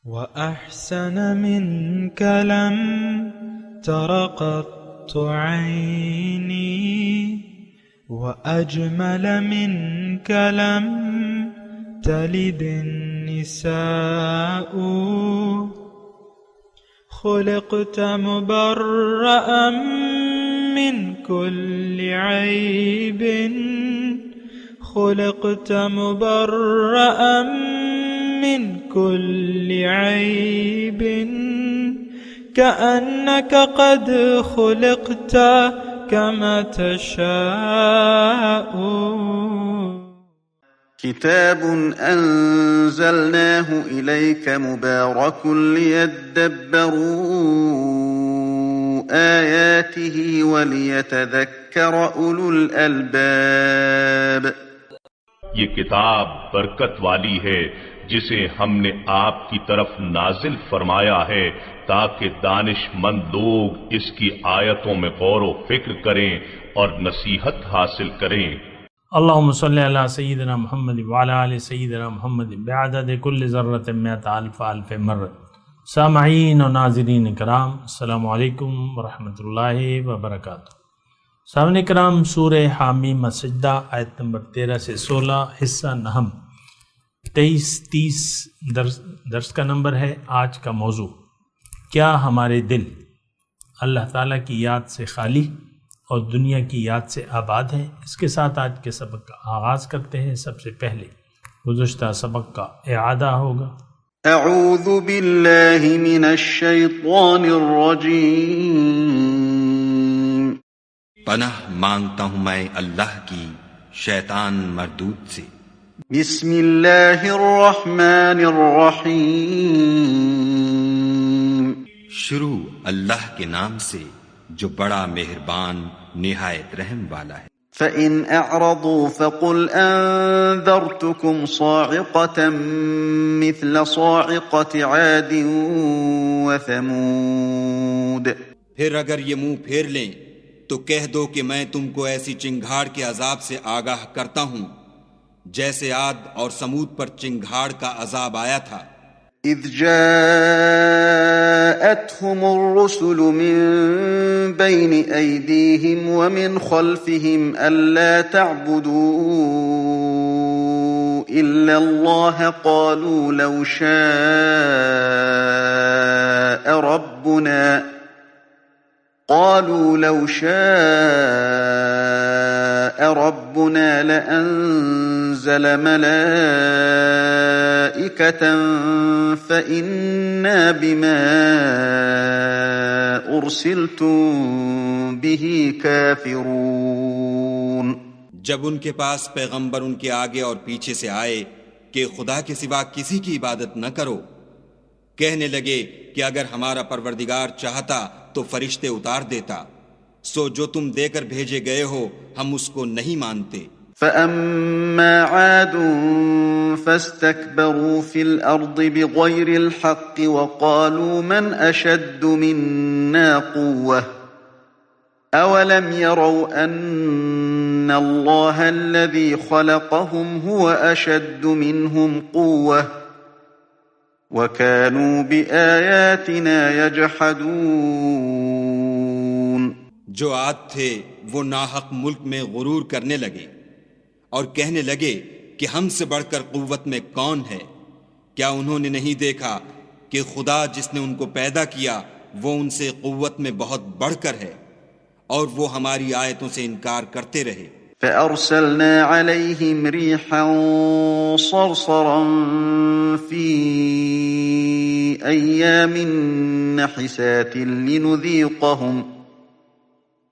وأحسن منك لم تر قط عيني وأجمل منك لم تلد النساء خلقت مبرأ من كل عيب خلقت مبرأ من كل عيب كأنك قد خلقت كما تشاء. كتاب أنزلناه إليك مبارك ليدبروا آياته وليتذكر أولو الألباب. یہ کتاب برکت والی ہے جسے ہم نے آپ کی طرف نازل فرمایا ہے تاکہ دانش مند لوگ اس کی آیتوں میں غور و فکر کریں اور نصیحت حاصل کریں. اللہم صلی علی سیدنا محمد وعلی آل سیدنا محمد بعدد کل ذرۃ مئۃ الف الف مرہ. سامعین و ناظرین کرام، السلام علیکم ورحمۃ اللہ وبرکاتہ. سامعین کرام، سورہ حامیم السجدہ آیت نمبر 13 سے 16، حصہ نحم 23-30 درس کا نمبر ہے. آج کا موضوع، کیا ہمارے دل اللہ تعالیٰ کی یاد سے خالی اور دنیا کی یاد سے آباد ہیں؟ اس کے ساتھ آج کے سبق کا آغاز کرتے ہیں. سب سے پہلے گزشتہ سبق کا اعادہ ہوگا. اعوذ باللہ من الشیطان الرجیم. پناہ مانگتا ہوں میں اللہ کی شیطان مردود سے. بسم اللہ الرحمن الرحیم. شروع اللہ کے نام سے جو بڑا مہربان نہایت رحم والا ہے. فَإِنْ أَعْرَضُوا فَقُلْ أَنذَرْتُكُمْ صَاعِقَةً مِثْلَ صَاعِقَةِ عَادٍ وَثَمُودَ. پھر اگر یہ منہ پھیر لیں تو کہہ دو کہ میں تم کو ایسی چنگھاڑ کے عذاب سے آگاہ کرتا ہوں جیسے عاد اور سمود پر چنگھاڑ کا عذاب آیا تھا. اذ جاءتهم الرسل من بين أيديهم ومن خلفهم ألا تعبدوا إلا الله قالوا لو شاء ربنا لأنزل ملائكة فإنا بما أرسلتم به كافرون. جب ان کے پاس پیغمبر ان کے آگے اور پیچھے سے آئے کہ خدا کے سوا کسی کی عبادت نہ کرو، کہنے لگے کہ اگر ہمارا پروردگار چاہتا تو فرشتے اتار دیتا، سو جو تم دے کر بھیجے گئے ہو ہم اس کو نہیں مانتے. فَأَمَّا عَادٌ فَاسْتَكْبَرُوا فِي الْأَرْضِ بِغَيْرِ الْحَقِّ وَقَالُوا مَنْ أَشَدُّ مِنَّا قُوَّةً أَوَلَمْ يَرَوْا أَنَّ اللَّهَ الَّذِي خَلَقَهُمْ هُوَ أَشَدُّ مِنْهُمْ قُوَّةً وَكَانُوا بِآيَاتِنَا يَجْحَدُونَ. جو عاد تھے وہ ناحق ملک میں غرور کرنے لگے اور کہنے لگے کہ ہم سے بڑھ کر قوت میں کون ہے. کیا انہوں نے نہیں دیکھا کہ خدا جس نے ان کو پیدا کیا وہ ان سے قوت میں بہت بڑھ کر ہے، اور وہ ہماری آیتوں سے انکار کرتے رہے. فَأَرْسَلْنَا عَلَيْهِمْ رِيحًا صَرْصَرًا فِي أَيَّامٍ نَحِسَاتٍ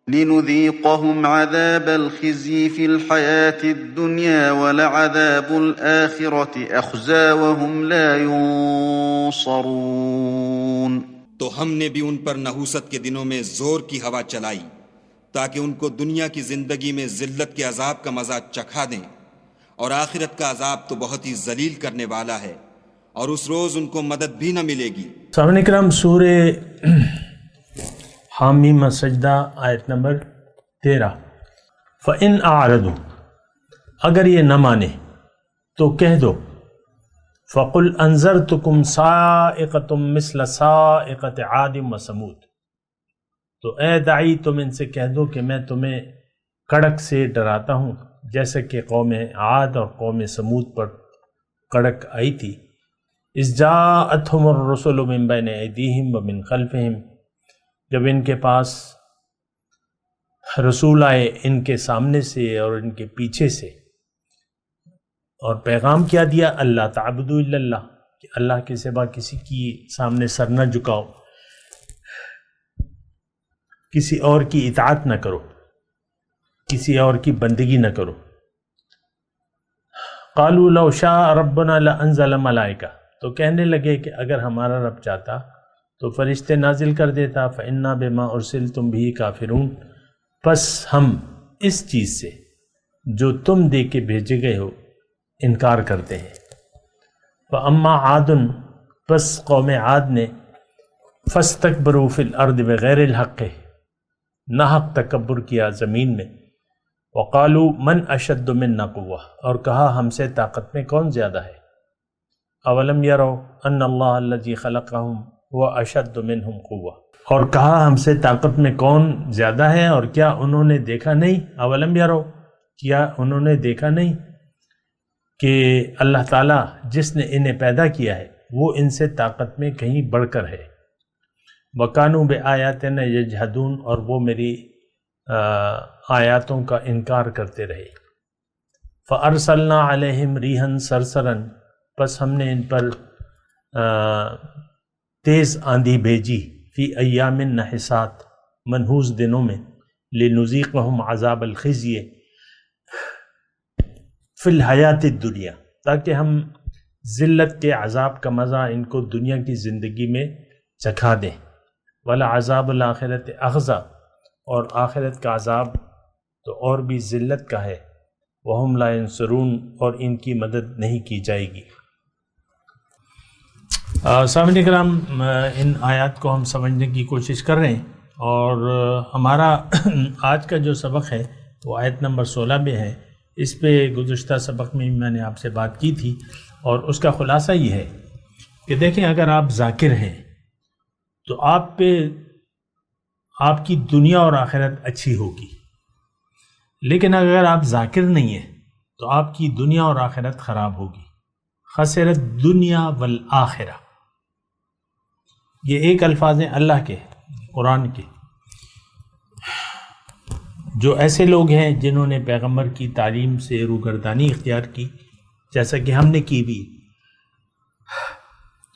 لنذيقهم عذاب الخزي في الحياة الدنيا ولعذاب الآخرة أخزى وهم لا ينصرون. تو ہم نے بھی ان پر نحوست کے دنوں میں زور کی ہوا چلائی تاکہ ان کو دنیا کی زندگی میں ذلت کے عذاب کا مزہ چکھا دیں، اور آخرت کا عذاب تو بہت ہی ذلیل کرنے والا ہے، اور اس روز ان کو مدد بھی نہ ملے گی. سامعین کرام، سورہ حامیم السجدہ آیت نمبر 13. فَإِنْ أَعْرَضُوا، اگر یہ نہ مانے تو کہہ دو، فقل انذرتکم صاعقۃ مثل صاعقۃ عاد و ثمود، تو اے داعی تم ان سے کہہ دو کہ میں تمہیں کڑک سے ڈراتا ہوں جیسے کہ قوم عاد اور قوم ثمود پر کڑک آئی تھی۔ اذ جاءتہم الرسل من بین ایدیہم ومن خلفہم، جب ان کے پاس رسول آئے ان کے سامنے سے اور ان کے پیچھے سے، اور پیغام کیا دیا اللہ تعبدوا الا اللہ، کہ اللہ کے سوا کسی کی سامنے سر نہ جھکاؤ، کسی اور کی اطاعت نہ کرو، کسی اور کی بندگی نہ کرو۔ قالوا لو شاء ربنا لانزل ملائکہ، تو کہنے لگے کہ اگر ہمارا رب چاہتا تو فرشتے نازل کر دیتا، فإنا بما ارسلتم به کافرون، پس ہم اس چیز سے جو تم دے کے بھیجے گئے ہو انکار کرتے ہیں۔ فاما عاد، پس قوم عاد نے فاستکبروا فی الارض بغیر الحق، ناحق تکبر کیا زمین میں، وقالوا من اشد منا قوہ، اور کہا ہم سے طاقت میں کون زیادہ ہے۔ اولم یروا ان اللہ الذی خلقہم هو اشد منہم قوہ، اور کہا ہم سے طاقت میں کون زیادہ ہے، اور کیا انہوں نے دیکھا نہیں، اولم یروا، کیا انہوں نے دیکھا نہیں کہ اللہ تعالیٰ جس نے انہیں پیدا کیا ہے وہ ان سے طاقت میں کہیں بڑھ کر ہے۔ وَكَانُوا بِآيَاتِنَا يَجْحَدُونَ، اور وہ میری آیاتوں کا انکار کرتے رہے۔ فَأَرْسَلْنَا عَلَيْهِمْ رِيحًا صَرْصَرًا، پس ہم نے ان پر تیز آندھی بھیجی، فی ایام نحسات، منحوس دنوں میں، لِنُذِيقَهُمْ عَذَابَ الْخِزْيِ فی الحیات الدنیا، تاکہ ہم ذلت کے عذاب کا مزہ ان کو دنیا کی زندگی میں چکھا دیں۔ وَلَعَذَابُ الْآخِرَةِ أَخْزَىٰ، اور آخرت کا عذاب تو اور بھی ذلت کا ہے، وَهُمْ لَا يَنصُرُونَ، اور ان کی مدد نہیں کی جائے گی۔ سامعین کرام، ان آیات کو ہم سمجھنے کی کوشش کر رہے ہیں، اور ہمارا آج کا جو سبق ہے وہ آیت نمبر 16 میں ہے۔ اس پہ گزشتہ سبق میں نے آپ سے بات کی تھی، اور اس کا خلاصہ یہ ہے کہ دیکھیں، اگر آپ ذاکر ہیں تو آپ پہ آپ کی دنیا اور آخرت اچھی ہوگی، لیکن اگر آپ ذاکر نہیں ہیں تو آپ کی دنیا اور آخرت خراب ہوگی۔ خسرت دنیا والآخرہ، یہ ایک الفاظ ہیں اللہ کے، قرآن کے۔ جو ایسے لوگ ہیں جنہوں نے پیغمبر کی تعلیم سے روگردانی اختیار کی، جیسا کہ ہم نے کی بھی،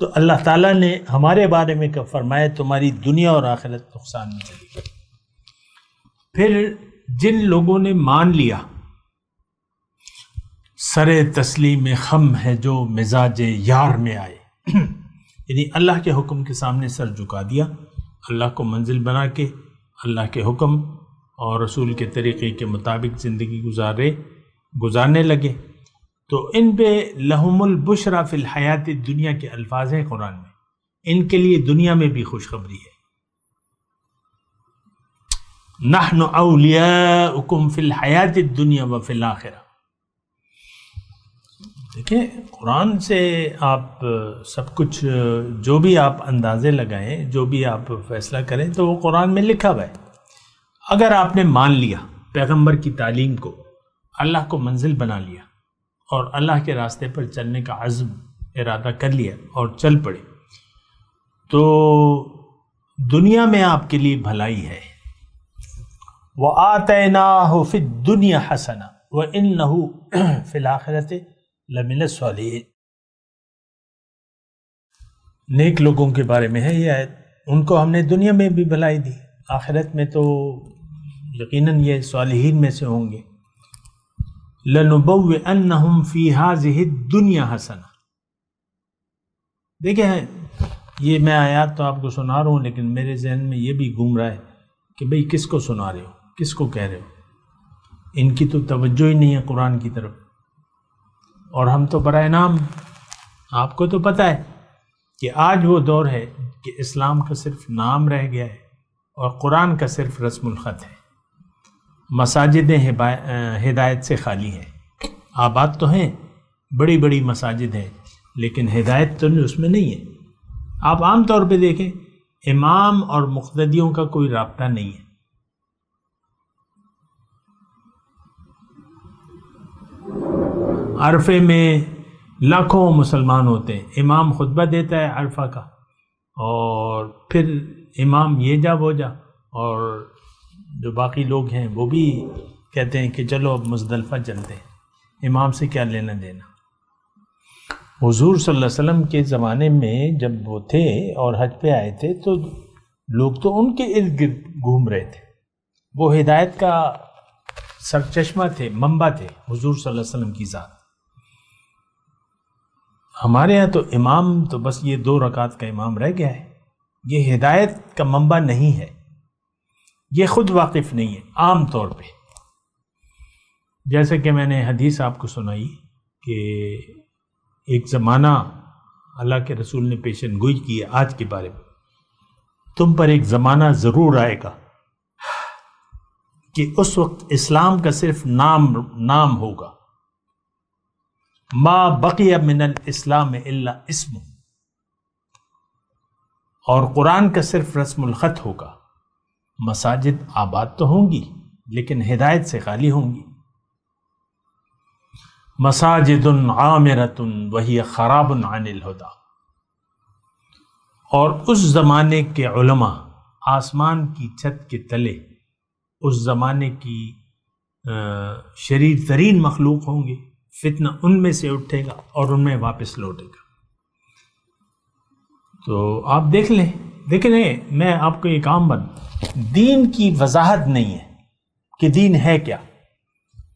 تو اللہ تعالیٰ نے ہمارے بارے میں فرمایا تمہاری دنیا اور آخرت نقصان میں چلی گئی۔ پھر جن لوگوں نے مان لیا، سر تسلیم خم ہے جو مزاج یار میں آئے، یعنی اللہ کے حکم کے سامنے سر جھکا دیا، اللہ کو منزل بنا کے اللہ کے حکم اور رسول کے طریقے کے مطابق زندگی گزارنے لگے، تو ان پہ لہم البشرا فی الحیات الدنیا کے الفاظ ہیں قرآن میں، ان کے لیے دنیا میں بھی خوشخبری ہے۔ نحن اولیاؤکم فی الحیات الدنیا وفی الآخرہ۔ دیکھیں، قرآن سے آپ سب کچھ جو بھی آپ اندازے لگائیں، جو بھی آپ فیصلہ کریں، تو وہ قرآن میں لکھا ہوا ہے۔ اگر آپ نے مان لیا پیغمبر کی تعلیم کو، اللہ کو منزل بنا لیا اور اللہ کے راستے پر چلنے کا عزم ارادہ کر لیا اور چل پڑے، تو دنیا میں آپ کے لیے بھلائی ہے۔ وَآتَيْنَاهُ فِي الدُّنْيَا حَسَنَةً وَإِنَّهُ فِي الْآخِرَةِ لَمِنَ الصَّالِحِينَ۔ نیک لوگوں کے بارے میں ہے یہ آیت، ان کو ہم نے دنیا میں بھی بھلائی دی، آخرت میں تو یقیناً یہ صالحین میں سے ہوں گے۔ لَنُبَوِّئَنَّهُمْ فِي هَذِهِ الدُّنْيَا حَسَنَةً۔ دیکھیں، یہ میں آیات تو آپ کو سنا رہا ہوں، لیکن میرے ذہن میں یہ بھی گھوم رہا ہے کہ بھئی کس کو سنا رہے ہو، کس کو کہہ رہے ہو؟ ان کی تو توجہ ہی نہیں ہے قرآن کی طرف، اور ہم تو برائے نام، آپ کو تو پتہ ہے کہ آج وہ دور ہے کہ اسلام کا صرف نام رہ گیا ہے اور قرآن کا صرف رسم الخط ہے۔ مساجدیں ہدایت سے خالی ہیں، آباد تو ہیں، بڑی بڑی مساجد ہیں، لیکن ہدایت تو اس میں نہیں ہے. آپ عام طور پہ دیکھیں امام اور مقتدیوں کا کوئی رابطہ نہیں ہے. عرفے میں لاکھوں مسلمان ہوتے ہیں، امام خطبہ دیتا ہے عرفہ کا، اور پھر امام یہ جا وہ جا، اور جو باقی لوگ ہیں وہ بھی کہتے ہیں کہ چلو اب مزدلفہ چلتے ہیں، امام سے کیا لینا دینا. حضور صلی اللہ علیہ وسلم کے زمانے میں جب وہ تھے اور حج پہ آئے تھے تو لوگ تو ان کے ارد گرد گھوم رہے تھے. وہ ہدایت کا سرچشمہ تھے، منبع تھے حضور صلی اللہ علیہ وسلم کی ذات. ہمارے ہاں تو امام تو بس یہ 2 رکعت کا امام رہ گیا ہے. یہ ہدایت کا منبع نہیں ہے، یہ خود واقف نہیں ہے. عام طور پہ جیسے کہ میں نے حدیث آپ کو سنائی کہ ایک زمانہ اللہ کے رسول نے پیشن گوئی کی ہے آج کے بارے میں، تم پر ایک زمانہ ضرور آئے گا کہ اس وقت اسلام کا صرف نام ہوگا. ما بقی من الاسلام الا اسم، اور قرآن کا صرف رسم الخط ہوگا. مساجد آباد تو ہوں گی لیکن ہدایت سے خالی ہوں گی. مساجد عامرۃ وہی خراب عن الہدی. اور اس زمانے کے علماء آسمان کی چھت کے تلے اس زمانے کی شریر ترین مخلوق ہوں گے. فتنہ ان میں سے اٹھے گا اور ان میں واپس لوٹے گا. تو آپ دیکھ لیں. دیکھیں میں آپ کو ایک عام بات، دین کی وضاحت نہیں ہے کہ دین ہے کیا،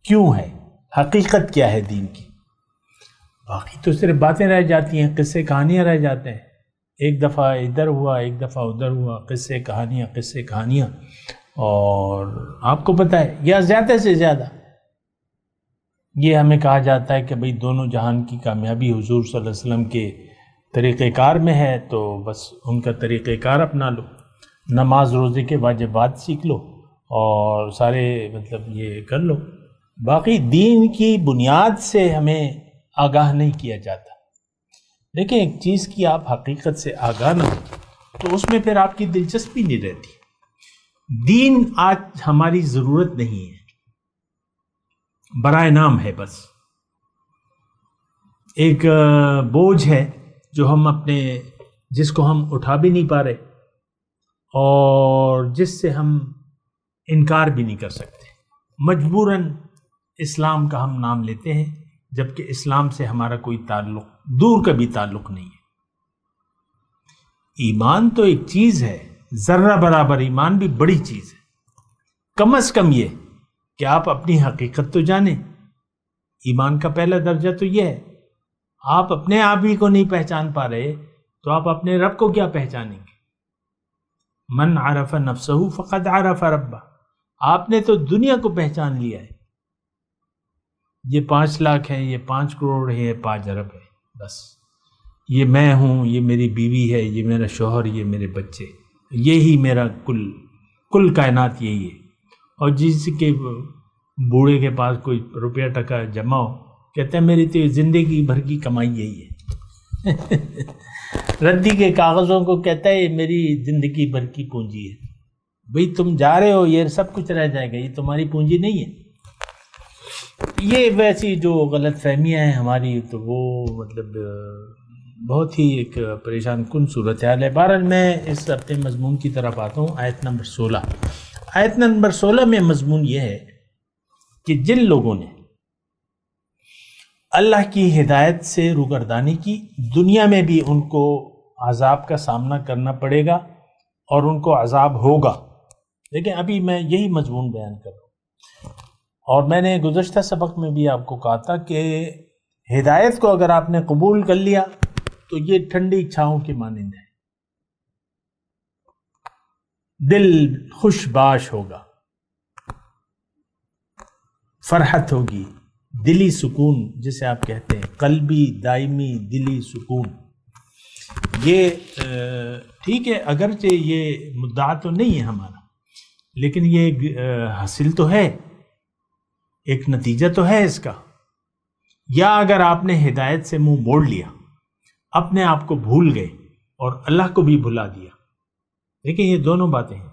کیوں ہے، حقیقت کیا ہے دین کی. باقی تو صرف باتیں رہ جاتی ہیں، قصے کہانیاں رہ جاتے ہیں. ایک دفعہ ادھر ہوا، ایک دفعہ ادھر ہوا، قصے کہانیاں. اور آپ کو پتہ ہے یا زیادہ سے زیادہ یہ ہمیں کہا جاتا ہے کہ بھئی دونوں جہان کی کامیابی حضور صلی اللہ علیہ وسلم کے طریقہ کار میں ہے، تو بس ان کا طریقہ کار اپنا لو، نماز روزے کے واجبات سیکھ لو اور سارے یہ کر لو. باقی دین کی بنیاد سے ہمیں آگاہ نہیں کیا جاتا. لیکن ایک چیز کی آپ حقیقت سے آگاہ نہ ہو تو اس میں پھر آپ کی دلچسپی نہیں رہتی. دین آج ہماری ضرورت نہیں ہے، برائے نام ہے. بس ایک بوجھ ہے جو ہم جس کو ہم اٹھا بھی نہیں پا رہے اور جس سے ہم انکار بھی نہیں کر سکتے. مجبوراً اسلام کا ہم نام لیتے ہیں جبکہ اسلام سے ہمارا کوئی تعلق، دور کا بھی تعلق نہیں ہے. ایمان تو ایک چیز ہے، ذرہ برابر ایمان بھی بڑی چیز ہے. کم از کم یہ کہ آپ اپنی حقیقت تو جانیں. ایمان کا پہلا درجہ تو یہ ہے. آپ اپنے آپ ہی کو نہیں پہچان پا رہے تو آپ اپنے رب کو کیا پہچانیں گے؟ من عرف نفسہ فقد عرف ربہ. آپ نے تو دنیا کو پہچان لیا ہے. یہ 5 لاکھ ہے، یہ 5 کروڑ ہے، یہ 5 ارب ہے. بس یہ میں ہوں، یہ میری بیوی ہے، یہ میرا شوہر، یہ میرے بچے، یہی میرا کل کائنات یہی ہے. اور جس کے بوڑھے کے پاس کوئی روپیہ ٹکا جمع ہو کہتے ہیں میری تو زندگی بھر کی کمائی یہی ہے. ردی کے کاغذوں کو کہتا ہے یہ میری زندگی بھر کی پونجی ہے. بھئی تم جا رہے ہو، یہ سب کچھ رہ جائے گا، یہ تمہاری پونجی نہیں ہے. یہ ویسی جو غلط فہمیاں ہیں ہماری، تو وہ بہت ہی ایک پریشان کن صورتحال ہے. بہرحال میں اس اپنے مضمون کی طرف آتا ہوں. آیت نمبر 16. آیت نمبر 16 میں مضمون یہ ہے کہ جن لوگوں نے اللہ کی ہدایت سے روگردانی کی، دنیا میں بھی ان کو عذاب کا سامنا کرنا پڑے گا اور ان کو عذاب ہوگا. لیکن ابھی میں یہی مضمون بیان کر رہا ہوں، اور میں نے گزشتہ سبق میں بھی آپ کو کہا تھا کہ ہدایت کو اگر آپ نے قبول کر لیا تو یہ ٹھنڈی چھاؤں کے مانند ہے. دل خوش باش ہوگا، فرحت ہوگی، دلی سکون جسے آپ کہتے ہیں، قلبی دائمی دلی سکون. یہ ٹھیک ہے، اگرچہ یہ مدعا تو نہیں ہے ہمارا، لیکن یہ حاصل تو ہے، ایک نتیجہ تو ہے اس کا. یا اگر آپ نے ہدایت سے منہ موڑ لیا اپنے آپ کو بھول گئے اور اللہ کو بھی بھلا دیا. دیکھیں یہ دونوں باتیں ہیں.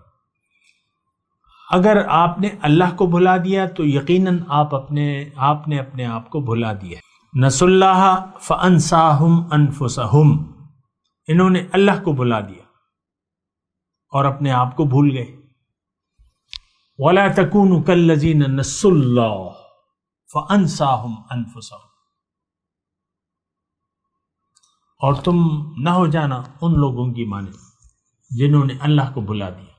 اگر آپ نے اللہ کو بھلا دیا تو یقیناً آپ نے اپنے آپ کو بھلا دیا. نسوا اللہ فانساہم انفسہم، انہوں نے اللہ کو بھلا دیا اور اپنے آپ کو بھول گئے. ولا تکونوا کالذین نسوا اللہ فانساہم انفسہم، اور تم نہ ہو جانا ان لوگوں کی مانند جنہوں نے اللہ کو بھلا دیا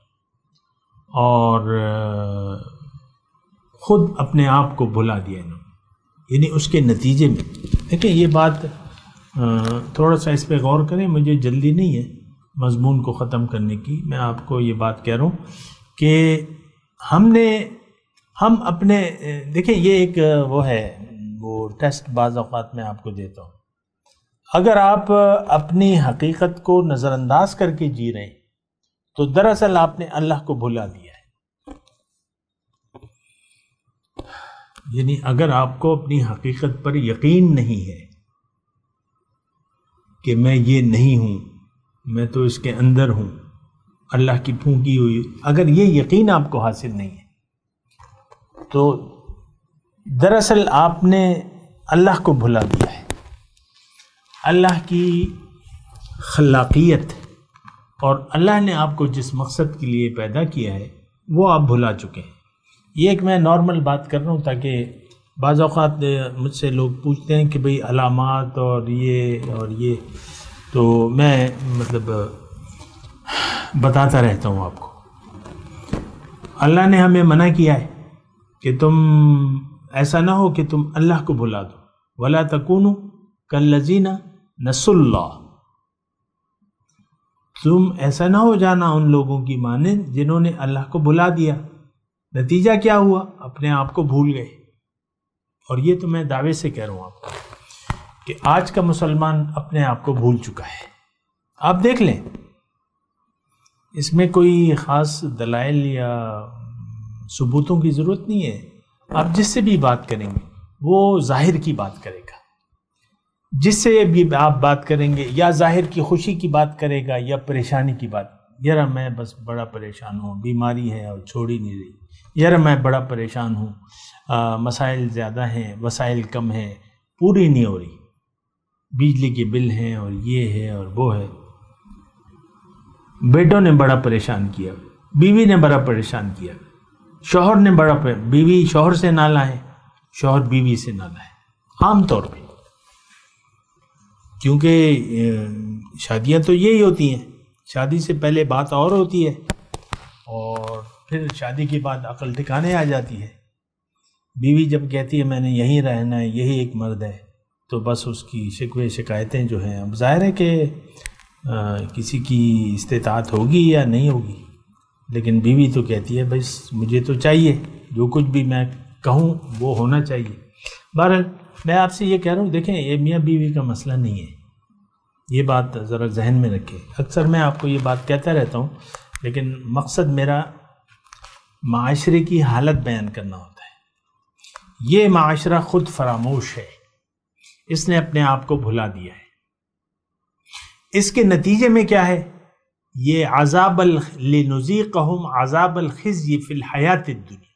اور خود اپنے آپ کو بھلا دیا انہوں نے. یعنی اس کے نتیجے میں دیکھیں یہ بات تھوڑا سا اس پہ غور کریں، مجھے جلدی نہیں ہے مضمون کو ختم کرنے کی. میں آپ کو یہ بات کہہ رہا ہوں کہ ہم اپنے دیکھیں یہ ایک وہ ٹیسٹ بعض اوقات میں آپ کو دیتا ہوں. اگر آپ اپنی حقیقت کو نظر انداز کر کے جی رہے ہیں تو دراصل آپ نے اللہ کو بھلا دیا ہے. یعنی اگر آپ کو اپنی حقیقت پر یقین نہیں ہے کہ میں یہ نہیں ہوں، میں تو اس کے اندر ہوں، اللہ کی پھونکی ہوئی، اگر یہ یقین آپ کو حاصل نہیں ہے تو دراصل آپ نے اللہ کو بھلا دیا ہے. اللہ کی خلاقیت اور اللہ نے آپ کو جس مقصد کے لیے پیدا کیا ہے وہ آپ بھلا چکے ہیں. یہ ایک میں نارمل بات کر رہا ہوں تاکہ بعض اوقات مجھ سے لوگ پوچھتے ہیں کہ بھئی علامات اور یہ تو میں مطلب بتاتا رہتا ہوں آپ کو. اللہ نے ہمیں منع کیا ہے کہ تم ایسا نہ ہو کہ تم اللہ کو بھلا دو. ولا تکونوا کالذین نسوا اللہ، تم ایسا نہ ہو جانا ان لوگوں کی مانند جنہوں نے اللہ کو بھلا دیا. نتیجہ کیا ہوا؟ اپنے آپ کو بھول گئے. اور یہ تو میں دعوے سے کہہ رہا ہوں آپ کو کہ آج کا مسلمان اپنے آپ کو بھول چکا ہے. آپ دیکھ لیں، اس میں کوئی خاص دلائل یا ثبوتوں کی ضرورت نہیں ہے. آپ جس سے بھی بات کریں گے وہ ظاہر کی بات کرے گا، جس سے بھی آپ بات کریں گے یا ظاہر کی خوشی کی بات کرے گا یا پریشانی کی بات. یار میں بس بڑا پریشان ہوں، بیماری ہے اور چھوڑ ہی نہیں رہی. یار میں بڑا پریشان ہوں، مسائل زیادہ ہیں، وسائل کم ہیں، پوری نہیں ہو رہی، بجلی کے بل ہیں اور یہ ہے اور وہ ہے. بیٹوں نے بڑا پریشان کیا، بیوی نے بڑا پریشان کیا، شوہر نے بیوی شوہر سے نالا ہے، شوہر بیوی سے نالا ہے عام طور پہ. کیونکہ شادیاں تو یہی ہوتی ہیں، شادی سے پہلے بات اور ہوتی ہے اور پھر شادی کے بعد عقل ٹھکانے آ جاتی ہے. بیوی جب کہتی ہے میں نے یہیں رہنا ہے، یہی ایک مرد ہے، تو بس اس کی شکوے شکایتیں جو ہیں، اب ظاہر ہے کہ کسی کی استطاعت ہوگی یا نہیں ہوگی، لیکن بیوی تو کہتی ہے بس مجھے تو چاہیے، جو کچھ بھی میں کہوں وہ ہونا چاہیے. بہرحال میں آپ سے یہ کہہ رہا ہوں، دیکھیں یہ میاں بیوی کا مسئلہ نہیں ہے، یہ بات ذرا ذہن میں رکھیں. اکثر میں آپ کو یہ بات کہتا رہتا ہوں، لیکن مقصد میرا معاشرے کی حالت بیان کرنا ہوتا ہے. یہ معاشرہ خود فراموش ہے، اس نے اپنے آپ کو بھلا دیا ہے. اس کے نتیجے میں کیا ہے؟ یہ عذاب لنذیقہم عذاب الخزی فی الحیات الدنیا،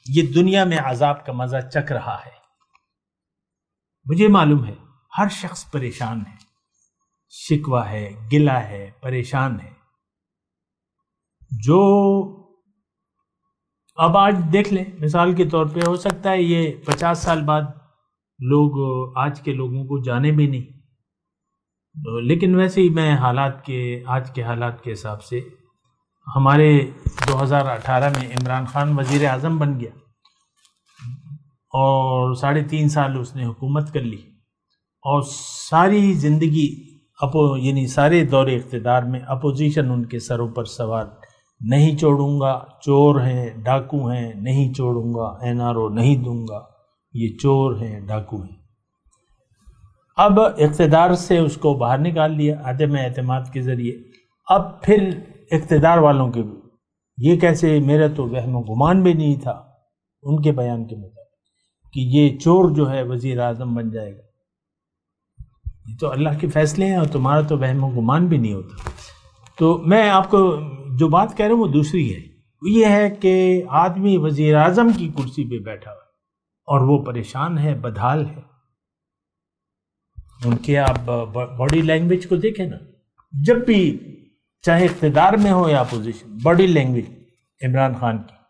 یہ دنیا میں عذاب کا مزہ چکھ رہا ہے. مجھے معلوم ہے ہر شخص پریشان ہے، شکوہ ہے، گلہ ہے، پریشان ہے. جو اب آج دیکھ لیں مثال کے طور پہ، ہو سکتا ہے یہ 50 سال بعد لوگ آج کے لوگوں کو جانے بھی نہیں، لیکن ویسے ہی میں آج کے حالات کے حساب سے، ہمارے 2018 میں عمران خان وزیر اعظم بن گیا اور 3.5 سال اس نے حکومت کر لی اور ساری زندگی یعنی سارے دور اقتدار میں اپوزیشن ان کے سروں پر سوار، نہیں چھوڑوں گا، چور ہیں، ڈاکو ہیں، نہیں چھوڑوں گا، NRO نہیں دوں گا، یہ چور ہیں، ڈاکو ہیں. اب اقتدار سے اس کو باہر نکال دیا عدم اعتماد کے ذریعے. اب پھر اقتدار والوں کے یہ کیسے، میرا تو وہم و گمان بھی نہیں تھا ان کے بیان کے مطابق کہ یہ چور جو ہے وزیر اعظم بن جائے گا. یہ تو اللہ کے فیصلے ہیں اور تمہارا تو وہم و گمان بھی نہیں ہوتا. تو میں آپ کو جو بات کہہ رہا ہوں وہ دوسری ہے. یہ ہے کہ آدمی وزیر اعظم کی کرسی پہ بیٹھا ہوا اور وہ پریشان ہے، بدحال ہے. ان کے آپ باڈی لینگویج کو دیکھیں نا، جب بھی چاہے اقتدار میں ہو یا opposition, body language Imran Khan کی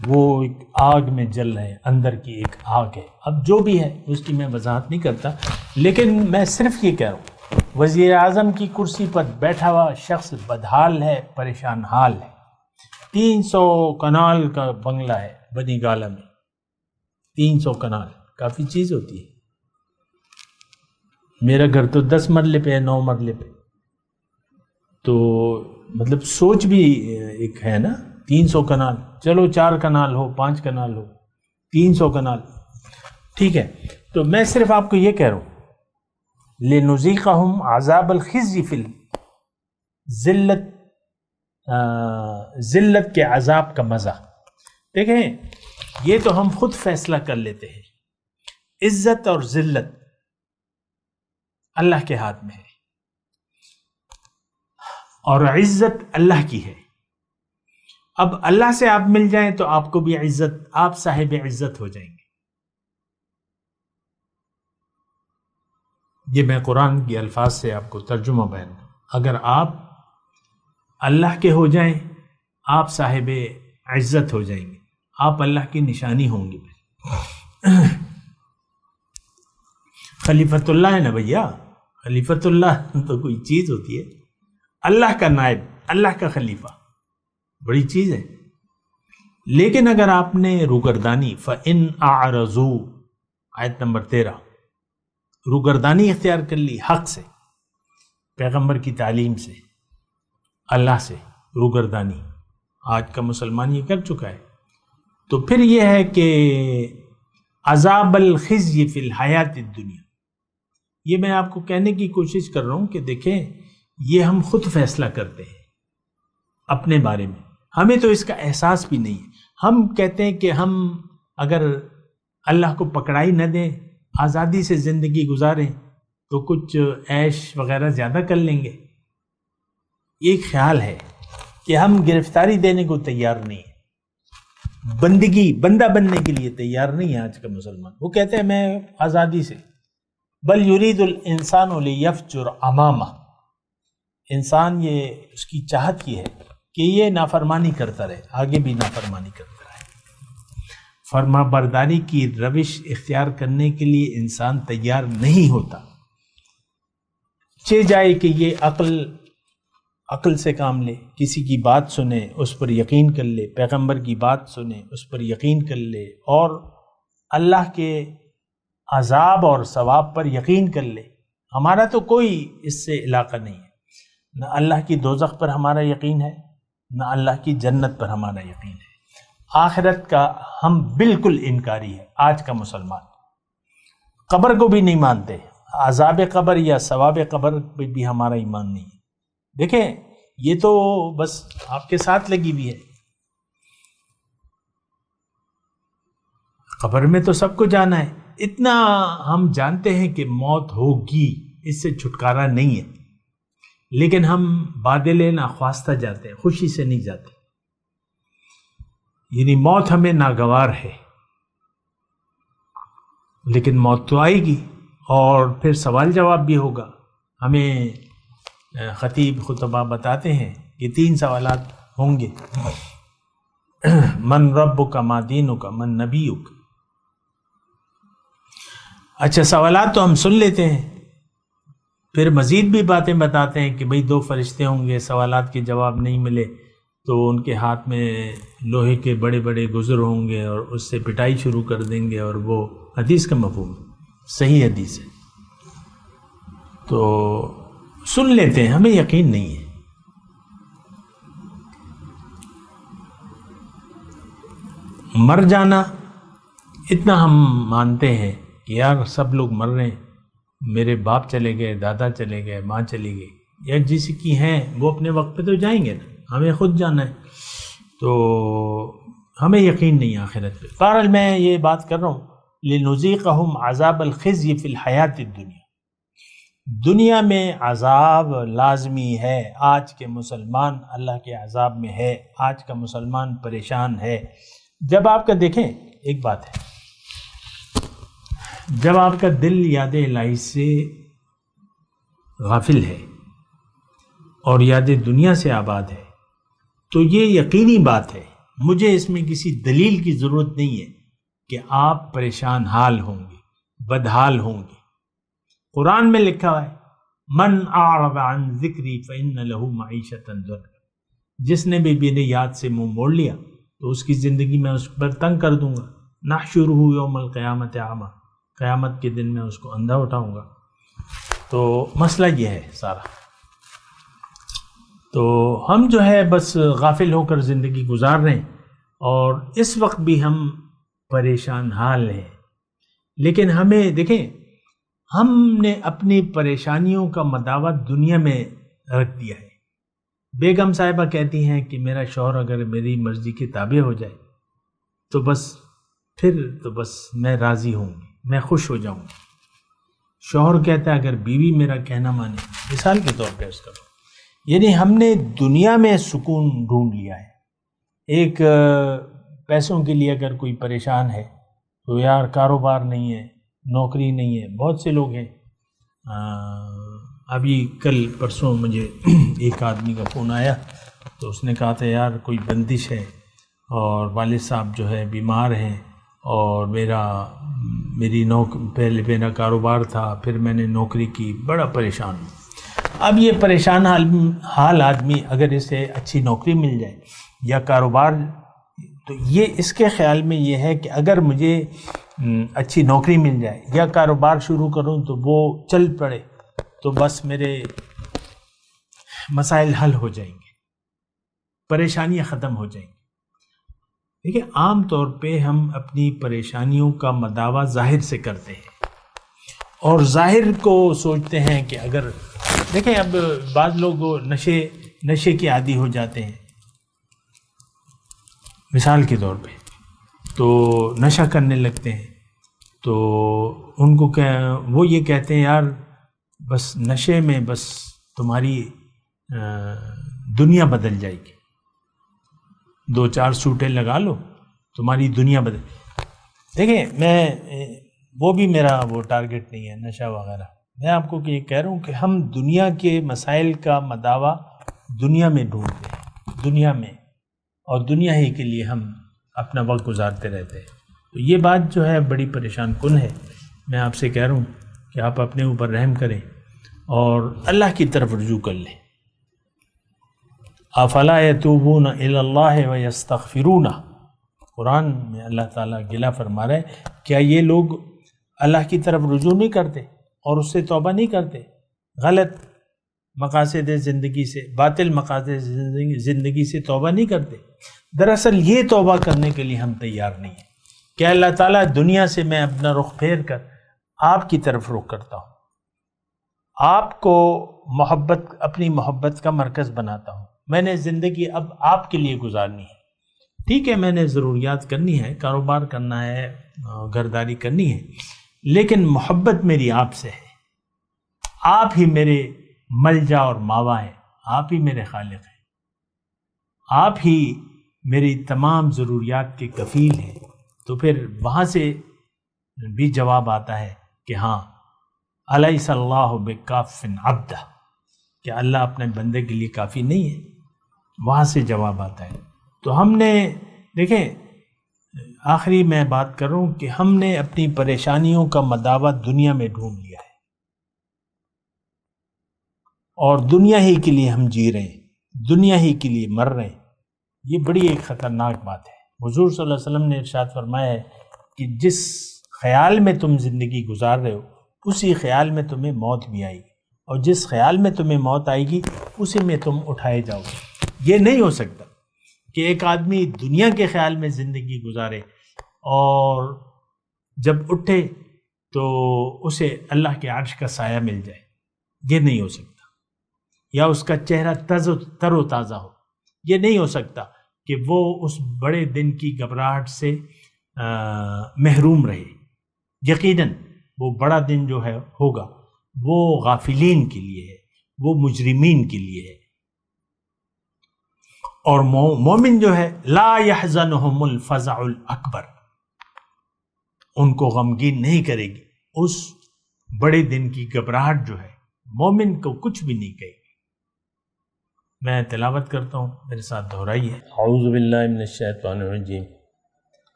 وہ ایک آگ میں جل رہے ہیں، اندر کی ایک آگ ہے. اب جو بھی ہے اس کی میں وضاحت نہیں کرتا، لیکن میں صرف یہ کہہ رہا ہوں وزیر اعظم کی کرسی پر بیٹھا ہوا شخص بدحال ہے، پریشان حال ہے. 300 کنال کا بنگلہ ہے بنی گالہ میں. 300 کنال کافی چیز ہوتی ہے. میرا گھر تو 10 مرلے پہ ہے، 9 مرلے پہ. تو مطلب سوچ بھی ایک ہے نا. 300 کنال، چلو 4 کنال ہو، 5 کنال ہو، 300 کنال ٹھیک ہے. تو میں صرف آپ کو یہ کہہ رہا ہوں لِنُذِيقَهُمْ عَذَابَ الْخِزْيِ فِي ذلت کے عذاب کا مزہ. دیکھیں یہ تو ہم خود فیصلہ کر لیتے ہیں. عزت اور ذلت اللہ کے ہاتھ میں ہے، اور عزت اللہ کی ہے. اب اللہ سے آپ مل جائیں تو آپ کو بھی عزت، آپ صاحب عزت ہو جائیں گے. یہ میں قرآن کے الفاظ سے آپ کو ترجمہ بیان کروں. اگر آپ اللہ کے ہو جائیں آپ صاحب عزت ہو جائیں گے، آپ اللہ کی نشانی ہوں گے. خلیفۃ اللہ ہے نا بھیا، خلیفۃ اللہ تو کوئی چیز ہوتی ہے. اللہ کا نائب، اللہ کا خلیفہ بڑی چیز ہے. لیکن اگر آپ نے روگردانی فَإِنْ أَعْرَضُوا آیت نمبر 13 روگردانی اختیار کر لی حق سے، پیغمبر کی تعلیم سے، اللہ سے روگردانی، آج کا مسلمان یہ کر چکا ہے، تو پھر یہ ہے کہ عذاب الخزي فی الحیات الدنیا. یہ میں آپ کو کہنے کی کوشش کر رہا ہوں کہ دیکھیں یہ ہم خود فیصلہ کرتے ہیں اپنے بارے میں، ہمیں تو اس کا احساس بھی نہیں ہے. ہم کہتے ہیں کہ ہم اگر اللہ کو پکڑائی نہ دیں، آزادی سے زندگی گزاریں تو کچھ عیش وغیرہ زیادہ کر لیں گے. یہ ایک خیال ہے کہ ہم گرفتاری دینے کو تیار نہیں ہیں، بندہ بننے کے لیے تیار نہیں ہے آج کا مسلمان. وہ کہتے ہیں میں آزادی سے، بل یرید الانسان لیفجر امامہ، انسان یہ اس کی چاہت کی ہے کہ یہ نافرمانی کرتا رہے، آگے بھی نافرمانی کرتا رہے. فرما برداری کی روش اختیار کرنے کے لیے انسان تیار نہیں ہوتا. چہ جائے کہ یہ عقل سے کام لے، کسی کی بات سنے اس پر یقین کر لے، پیغمبر کی بات سنے اس پر یقین کر لے، اور اللہ کے عذاب اور ثواب پر یقین کر لے. ہمارا تو کوئی اس سے علاقہ نہیں ہے، نہ اللہ کی دوزخ پر ہمارا یقین ہے، نہ اللہ کی جنت پر ہمارا یقین ہے. آخرت کا ہم بالکل انکاری ہے آج کا مسلمان. قبر کو بھی نہیں مانتے، عذاب قبر یا ثواب قبر پہ بھی ہمارا ایمان نہیں ہے. دیکھیں یہ تو بس آپ کے ساتھ لگی ہوئی ہے. قبر میں تو سب کو جانا ہے، اتنا ہم جانتے ہیں کہ موت ہوگی، اس سے چھٹکارا نہیں ہے. لیکن ہم بادلے ناخواستہ جاتے ہیں، خوشی سے نہیں جاتے. یعنی موت ہمیں ناگوار ہے، لیکن موت تو آئے گی اور پھر سوال جواب بھی ہوگا. ہمیں خطیب خطبہ بتاتے ہیں کہ 3 سوالات ہوں گے. من ربک ما دینک من نبیک. اچھا سوالات تو ہم سن لیتے ہیں، پھر مزید بھی باتیں بتاتے ہیں کہ بھئی 2 فرشتے ہوں گے، سوالات کے جواب نہیں ملے تو ان کے ہاتھ میں لوہے کے بڑے بڑے گزر ہوں گے اور اس سے پٹائی شروع کر دیں گے، اور وہ حدیث کا مفہوم صحیح حدیث ہے. تو سن لیتے ہیں، ہمیں یقین نہیں ہے. مر جانا اتنا ہم مانتے ہیں کہ یار سب لوگ مر رہے ہیں، میرے باپ چلے گئے، دادا چلے گئے، ماں چلی گئی، یا جس کی ہیں وہ اپنے وقت پہ تو جائیں گے نا، ہمیں خود جانا ہے. تو ہمیں یقین نہیں آخرت پہ. بہرحال میں یہ بات کر رہا ہوں لِنُذِيقَهُمْ عَذَابَ الْخِزْيِ فِي الْحَيَاةِ الدُّنْيَا. دنیا میں عذاب لازمی ہے، آج کے مسلمان اللہ کے عذاب میں ہے، آج کا مسلمان پریشان ہے۔ جب آپ کا دیکھیں ایک بات ہے، جب آپ کا دل یاد الہی سے غافل ہے اور یاد دنیا سے آباد ہے تو یہ یقینی بات ہے، مجھے اس میں کسی دلیل کی ضرورت نہیں ہے کہ آپ پریشان حال ہوں گے، بدحال ہوں گے۔ قرآن میں لکھا ہے من اعرض عن ذکری فإن له معیشۃ ضنکا، جس نے بھی میری یاد سے منہ موڑ لیا تو اس کی زندگی میں اس پر تنگ کر دوں گا۔ نحشرہ یوم القیامت اعمی، قیامت کے دن میں اس کو اندھا اٹھاؤں گا۔ تو مسئلہ یہ ہے سارا، تو ہم جو ہے بس غافل ہو کر زندگی گزار رہے ہیں اور اس وقت بھی ہم پریشان حال ہیں۔ لیکن ہمیں دیکھیں، ہم نے اپنی پریشانیوں کا مداوع دنیا میں رکھ دیا ہے۔ بیگم صاحبہ کہتی ہیں کہ میرا شوہر اگر میری مرضی کے تابع ہو جائے تو بس پھر تو بس میں راضی ہوں گی، میں خوش ہو جاؤں گی۔ شوہر کہتا ہے اگر بیوی میرا کہنا مانے، مثال کے طور پہ اس کا، یعنی ہم نے دنیا میں سکون ڈھونڈ لیا ہے۔ ایک پیسوں کے لیے اگر کوئی پریشان ہے تو یار کاروبار نہیں ہے، نوکری نہیں ہے، بہت سے لوگ ہیں۔ ابھی کل پرسوں مجھے ایک آدمی کا فون آیا تو اس نے کہا تھا یار کوئی بندش ہے اور والد صاحب جو ہے بیمار ہیں اور پہلے میرا کاروبار تھا، پھر میں نے نوکری کی، بڑا پریشان ہوں۔ اب یہ پریشان حال آدمی اگر اسے اچھی نوکری مل جائے یا کاروبار، تو یہ اس کے خیال میں یہ ہے کہ اگر مجھے اچھی نوکری مل جائے یا کاروبار شروع کروں تو وہ چل پڑے تو بس میرے مسائل حل ہو جائیں گے، پریشانیاں ختم ہو جائیں گی۔ دیکھیں عام طور پہ ہم اپنی پریشانیوں کا مداوع ظاہر سے کرتے ہیں اور ظاہر کو سوچتے ہیں کہ اگر دیکھیں اب بعض لوگ نشے کے عادی ہو جاتے ہیں، مثال کے طور پہ تو نشہ کرنے لگتے ہیں تو ان کو وہ یہ کہتے ہیں یار بس نشے میں بس تمہاری دنیا بدل جائے گی، 2-4 سوٹیں لگا لو تمہاری دنیا بدل۔ دیکھیں وہ بھی میرا ٹارگٹ نہیں ہے نشہ وغیرہ، میں آپ کو یہ کہہ رہا ہوں کہ ہم دنیا کے مسائل کا مداوع دنیا میں ڈھونڈتے ہیں، دنیا میں، اور دنیا ہی کے لیے ہم اپنا وقت گزارتے رہتے ہیں۔ تو یہ بات جو ہے بڑی پریشان کن ہے۔ میں آپ سے کہہ رہا ہوں کہ آپ اپنے اوپر رحم کریں اور اللہ کی طرف رجوع کر لیں۔ افلا یتوبون الی اللہ ویستغفرون، قرآن میں اللہ تعالیٰ گلہ فرما رہا ہے کیا یہ لوگ اللہ کی طرف رجوع نہیں کرتے اور اس سے توبہ نہیں کرتے؟ غلط مقاصد زندگی سے، باطل مقاصد زندگی سے توبہ نہیں کرتے؟ دراصل یہ توبہ کرنے کے لیے ہم تیار نہیں ہیں کہ اللہ تعالیٰ دنیا سے میں اپنا رخ پھیر کر آپ کی طرف رخ کرتا ہوں، آپ کو اپنی محبت کا مرکز بناتا ہوں، میں نے زندگی اب آپ کے لیے گزارنی ہے۔ ٹھیک ہے میں نے ضروریات کرنی ہے، کاروبار کرنا ہے، گھرداری کرنی ہے، لیکن محبت میری آپ سے ہے، آپ ہی میرے ملجا اور ماوا ہیں، آپ ہی میرے خالق ہیں، آپ ہی میری تمام ضروریات کے کفیل ہیں۔ تو پھر وہاں سے بھی جواب آتا ہے کہ ہاں الیس اللہ بکاف عبدہ، کہ اللہ اپنے بندے کے لیے کافی نہیں ہے، وہاں سے جواب آتا ہے۔ تو ہم نے دیکھیں آخری میں بات کر رہا ہوں کہ ہم نے اپنی پریشانیوں کا مداوع دنیا میں ڈھونڈ لیا ہے اور دنیا ہی کے لیے ہم جی رہے ہیں، دنیا ہی کے لیے مر رہے ہیں۔ یہ بڑی ایک خطرناک بات ہے۔ حضور صلی اللہ علیہ وسلم نے ارشاد فرمایا ہے کہ جس خیال میں تم زندگی گزار رہے ہو اسی خیال میں تمہیں موت بھی آئے گی، اور جس خیال میں تمہیں موت آئے گی اسی میں تم اٹھائے جاؤ گے۔ یہ نہیں ہو سکتا کہ ایک آدمی دنیا کے خیال میں زندگی گزارے اور جب اٹھے تو اسے اللہ کے عرش کا سایہ مل جائے، یہ نہیں ہو سکتا، یا اس کا چہرہ تر و تازہ ہو، یہ نہیں ہو سکتا کہ وہ اس بڑے دن کی گھبراہٹ سے محروم رہے۔ یقیناً وہ بڑا دن جو ہے ہوگا وہ غافلین کے لیے ہے، وہ مجرمین کے لیے ہے۔ اور مومن جو ہے لا يحزنهم الفزع الاکبر، ان کو غمگین نہیں کرے گی اس بڑے دن کی گھبراہٹ جو ہے، مومن کو کچھ بھی نہیں کہے گی۔ میں تلاوت کرتا ہوں، میرے ساتھ دہرائیے۔ اعوذ باللہ من الشیطان الرجیم،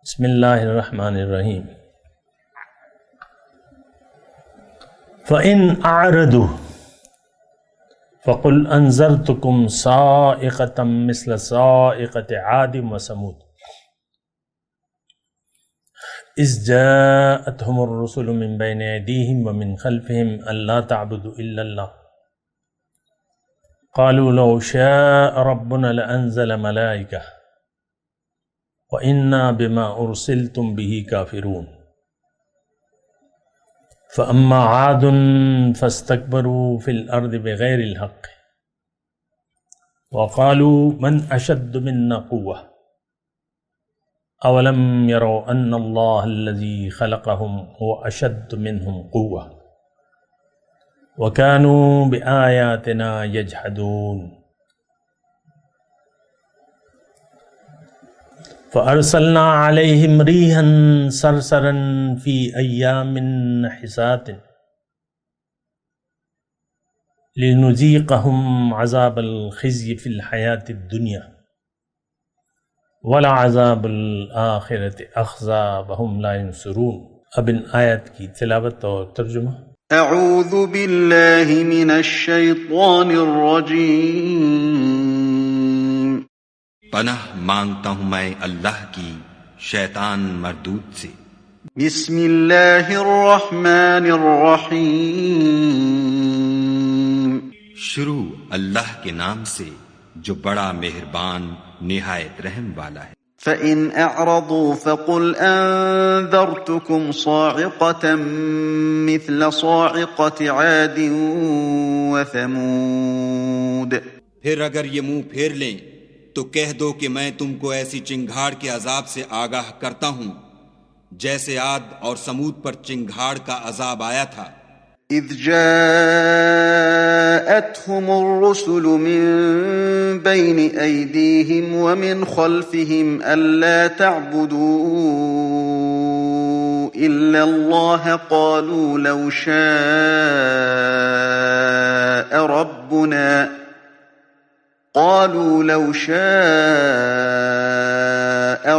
بسم اللہ الرحمن الرحیم۔ فَإِنْ أَعْرَضُوا فَقُلْ أَنذَرْتُكُمْ صَاعِقَةً مِثْلَ صَاعِقَةِ عَادٍ وَثَمُودَ إِذْ جَاءَتْهُمُ الرُّسُلُ مِنْ بَيْنِ أَيْدِيهِمْ وَمِنْ خَلْفِهِمْ أَلَّا تَعْبُدُوا إِلَّا اللَّهَ قَالُوا لَوْ شَاءَ رَبُّنَا لَأَنزَلَ مَلَائِكَةً وَإِنَّا بِمَا أُرْسِلْتُمْ بِهِ كَافِرُونَ فَأَمَّا عَادٌ فَاسْتَكْبَرُوا فِي الْأَرْضِ بِغَيْرِ الْحَقِّ وَقَالُوا مَنْ أَشَدُّ مِنَّا قُوَّةً أَوَلَمْ يَرَوْا أَنَّ اللَّهَ الَّذِي خَلَقَهُمْ هُوَ أَشَدُّ مِنْهُمْ قُوَّةً وَكَانُوا بِآيَاتِنَا يَجْحَدُونَ فَأَرْسَلْنَا عَلَيْهِمْ رِيحًا صَرْصَرًا فِي أَيَّامٍ نَحِسَاتٍ لِنُذِيقَهُمْ عَذَابَ الْخِزْيِ فِي الْحَيَاةِ الدُّنْيَا وَلَعَذَابُ الْآخِرَةِ أَخْزَىٰ وَهُمْ لَا يَنصُرُونَ۔ اب ان آیت کی تلاوت اور ترجمہ۔ اعوذ باللہ من الشیطان الرجیم۔ پناہ مانگتا ہوں میں اللہ کی شیطان مردود سے۔ بسم اللہ الرحمن الرحیم۔ شروع اللہ کے نام سے جو بڑا مہربان نہایت رحم والا ہے۔ فَإِنْ أَعْرَضُوا فَقُلْ أَنذَرْتُكُمْ صَاعِقَةً مِثْلَ صَاعِقَةِ عَادٍ وَثَمُودَ۔ پھر اگر یہ منہ پھیر لیں تو کہہ دو کہ میں تم کو ایسی چنگھاڑ کے عذاب سے آگاہ کرتا ہوں جیسے عاد اور سمود پر چنگھاڑ کا عذاب آیا تھا۔ اذ جاءتهم الرسل من بين أيديهم ومن خلفهم ألا تعبدوا إلا الله قالوا لو شاء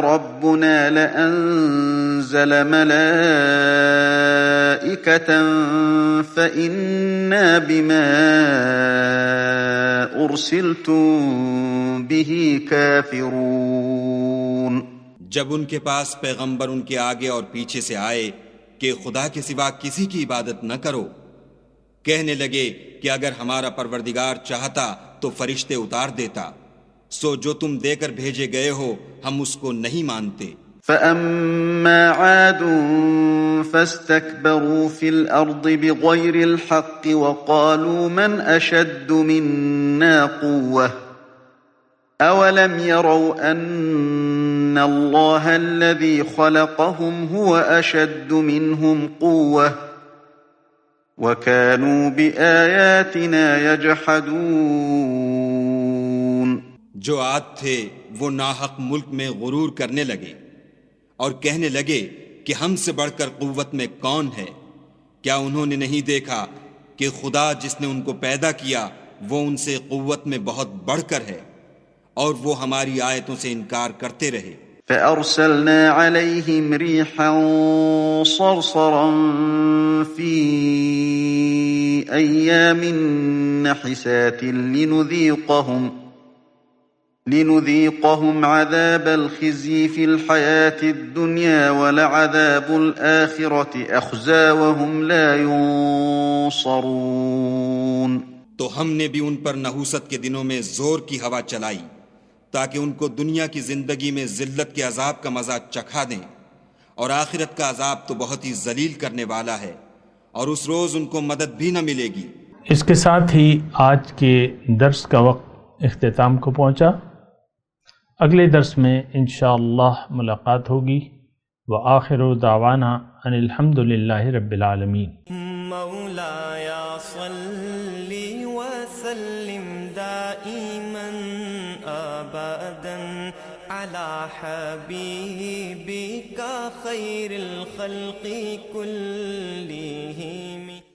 ربنا لأنزل ملائكة فإنا بما أرسلتم به كافرون۔ جب ان کے پاس پیغمبر ان کے آگے اور پیچھے سے آئے کہ خدا کے سوا کسی کی عبادت نہ کرو، کہنے لگے کہ اگر ہمارا پروردگار چاہتا تو فرشتے اتار دیتا، سو جو تم دے کر بھیجے گئے ہو ہم اس کو نہیں مانتے۔ فَأَمَّا عَادٌ فَاسْتَكْبَرُوا فِي الْأَرْضِ بِغَيْرِ الْحَقِّ وَقَالُوا مَنْ أَشَدُّ مِنَّا قُوَّةً أَوَلَمْ يَرَوْا أَنَّ اللَّهَ الَّذِي خَلَقَهُمْ هُوَ أَشَدُّ مِنْهُمْ قُوَّةً وَكَانُوا بِآيَاتِنَا يَجْحَدُونَ۔ جو عاد تھے وہ ناحق ملک میں غرور کرنے لگے اور کہنے لگے کہ ہم سے بڑھ کر قوت میں کون ہے؟ کیا انہوں نے نہیں دیکھا کہ خدا جس نے ان کو پیدا کیا وہ ان سے قوت میں بہت بڑھ کر ہے، اور وہ ہماری آیتوں سے انکار کرتے رہے۔ فَأَرْسَلْنَا عَلَيْهِمْ رِيحًا صَرْصَرًا فِي أَيَّامٍ نَحِسَاتٍ لِنُذِيقَهُمْ عَذَابَ الْخِزْيِ فِي الْحَيَاةِ الدُّنْيَا وَلَعَذَابُ الْآخِرَةِ أَخْزَىٰ وَهُمْ لَا يُنصَرُونَ۔ تو ہم نے بھی ان پر نحوست کے دنوں میں زور کی ہوا چلائی تاکہ ان کو دنیا کی زندگی میں ذلت کے عذاب کا مزہ چکھا دیں، اور آخرت کا عذاب تو بہت ہی ذلیل کرنے والا ہے، اور اس روز ان کو مدد بھی نہ ملے گی۔ اس کے ساتھ ہی آج کے درس کا وقت اختتام کو پہنچا۔ اگلے درس میں انشاءاللہ ملاقات ہوگی۔ وآخر دعوانا ان الحمد للہ رب العالمین۔ مولایا صلی وسلم دائما ابدا على حبيبك خير الخلق كلهم